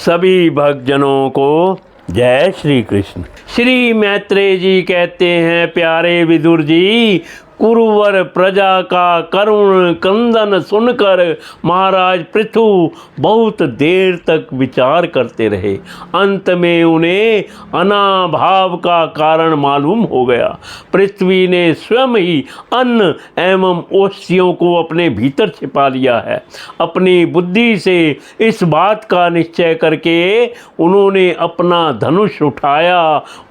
सभी भक्तजनों को जय श्री कृष्ण। श्री मैत्रेय जी कहते हैं, प्यारे विदुर जी, कुरुवर प्रजा का करुण क्रंदन सुनकर महाराज पृथु बहुत देर तक विचार करते रहे। अंत में उन्हें अनाभाव का कारण मालूम हो गया। पृथ्वी ने स्वयं ही अन्न एवं ओष्ठियों को अपने भीतर छिपा लिया है। अपनी बुद्धि से इस बात का निश्चय करके उन्होंने अपना धनुष उठाया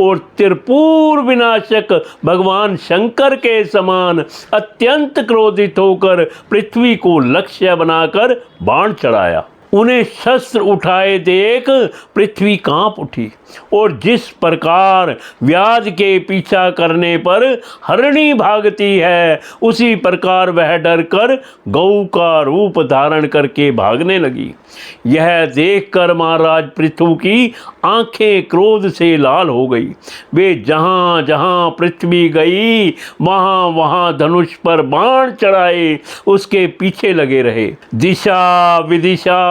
और त्रिपुर विनाशक भगवान शंकर के समान अत्यंत क्रोधित होकर पृथ्वी को लक्ष्य बनाकर बाण चढ़ाया। उन्हें शस्त्र उठाए देख पृथ्वी कांप उठी और जिस प्रकार व्याध के पीछा करने पर हरिणी भागती है, उसी प्रकार वह डरकर गौ का रूप धारण करके भागने लगी। यह देखकर महाराज पृथु की आंखें क्रोध से लाल हो गई। वे जहाँ जहाँ पृथ्वी गई वहाँ वहाँ धनुष पर बाण चढ़ाए उसके पीछे लगे रहे। दिशा विदिशा,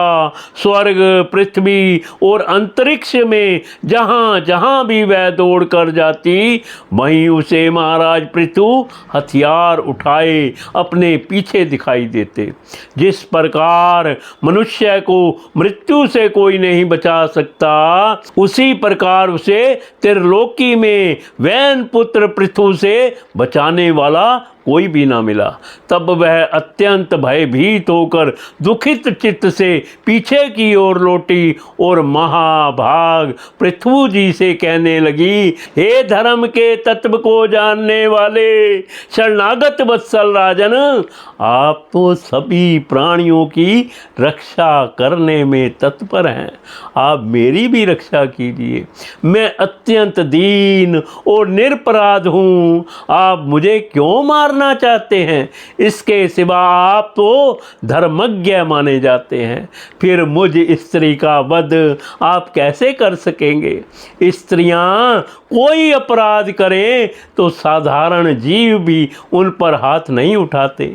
स्वर्ग, पृथ्वी और अंतरिक्ष में जहाँ जहाँ भी वह दौड़ कर जाती, वहीं उसे महाराज पृथु हथियार उठाए अपने पीछे दिखाई देते। जिस प्रकार मनुष्य को मृत्यु से कोई नहीं बचा सकता, उसी प्रकार उसे त्रिलोकी में वैन पुत्र पृथु से बचाने वाला कोई भी ना मिला। तब वह अत्यंत भयभीत होकर दुखित चित्त से पीछे की ओर लौटी और महाभाग पृथु जी से कहने लगी, हे धर्म के तत्व को जानने वाले शरणागत वत्सल राजन, आप तो सभी प्राणियों की रक्षा करने में तत्पर हैं। आप मेरी भी रक्षा कीजिए। मैं अत्यंत दीन और निरपराध हूँ। आप मुझे क्यों मारना चाहते हैं? इसके सिवा आप तो धर्मज्ञ माने जाते हैं। फिर मुझ स्त्री का वध आप कैसे कर सकेंगे? स्त्रियां कोई अपराध करें तो साधारण जीव भी उन पर हाथ नहीं उठाते।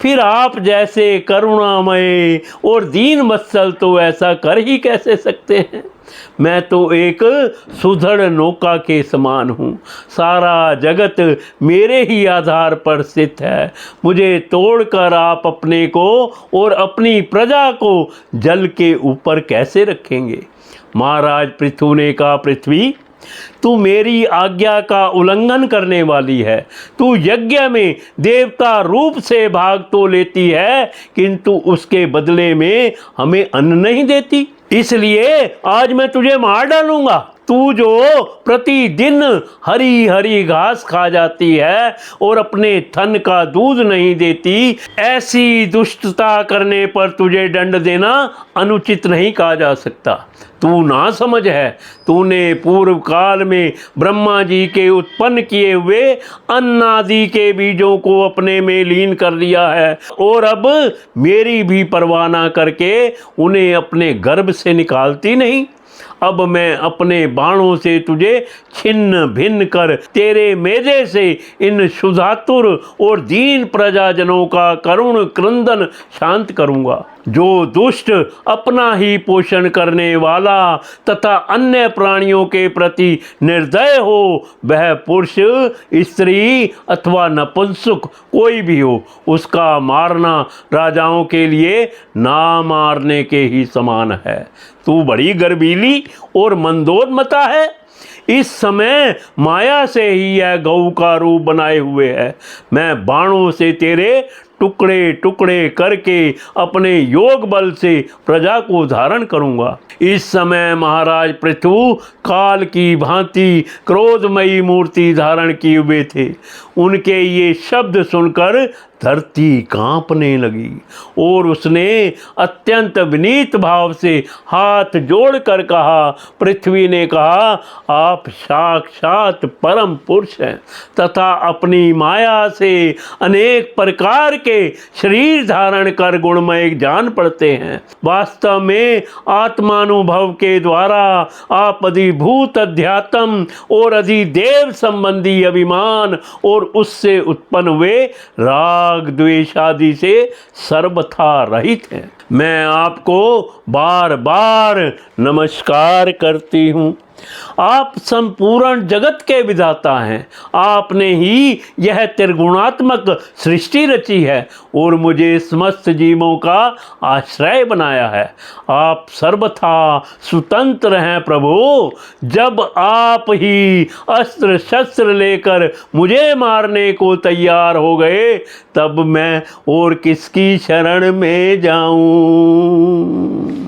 फिर आप जैसे करुणामय और दीन वत्सल तो ऐसा कर ही कैसे सकते हैं? मैं तो एक सुदृढ़ नौका के समान हूँ। सारा जगत मेरे ही आधार पर स्थित है। मुझे तोड़कर आप अपने को और अपनी प्रजा को जल के ऊपर कैसे रखेंगे? महाराज पृथु ने कहा, पृथ्वी, तू मेरी आज्ञा का उल्लंघन करने वाली है। तू यज्ञ में देवता रूप से भाग तो लेती है, किंतु उसके बदले में हमें अन्न नहीं देती। इसलिए आज मैं तुझे मार डालूंगा। तू जो प्रतिदिन हरी हरी घास खा जाती है और अपने थन का दूध नहीं देती, ऐसी दुष्टता करने पर तुझे दंड देना अनुचित नहीं कहा जा सकता। तू ना समझ है, तूने पूर्व काल में ब्रह्मा जी के उत्पन्न किए हुए अन्नादि के बीजों को अपने में लीन कर लिया है और अब मेरी भी परवाह ना करके उन्हें अपने गर्भ से निकालती नहीं। अब मैं अपने बाणों से तुझे छिन्न भिन्न कर तेरे मेदे से इन शुद्धातुर और दीन प्रजाजनों का करुण क्रंदन शांत करूंगा। जो दुष्ट अपना ही पोषण करने वाला तथा अन्य प्राणियों के प्रति निर्दय हो, वह पुरुष, स्त्री अथवा नपुंसक कोई भी हो, उसका मारना राजाओं के लिए ना मारने के ही समान है। तू बड़ी गर्वीली और मंदोदमता है। इस समय माया से ही यह गौ का रूप बनाए हुए है। मैं बाणों से तेरे टुकड़े टुकड़े करके अपने योग बल से प्रजा को धारण करूंगा। इस समय महाराज पृथु काल की भांति क्रोधमयी मूर्ति धारण किए हुए थे। उनके ये शब्द सुनकर धरती कांपने लगी और उसने अत्यंत विनीत भाव से हाथ जोड़कर कहा, पृथ्वी ने कहा, आप साक्षात परम पुरुष हैं तथा अपनी माया से अनेक प्रकार के शरीर धारण कर गुणमय जान पड़ते हैं। वास्तव में आत्मानुभव के द्वारा आप अधिभूत अध्यात्म और अधिदेव संबंधी अभिमान और उससे उत्पन्न हुए राग राग द्वेष आदि से सर्वथा रहित हैं। मैं आपको बार बार नमस्कार करती हूँ। आप संपूर्ण जगत के विधाता हैं। आपने ही यह त्रिगुणात्मक सृष्टि रची है और मुझे समस्त जीवों का आश्रय बनाया है। आप सर्वथा स्वतंत्र हैं प्रभु। जब आप ही अस्त्र शस्त्र लेकर मुझे मारने को तैयार हो गए, तब मैं और किसकी शरण में जाऊं।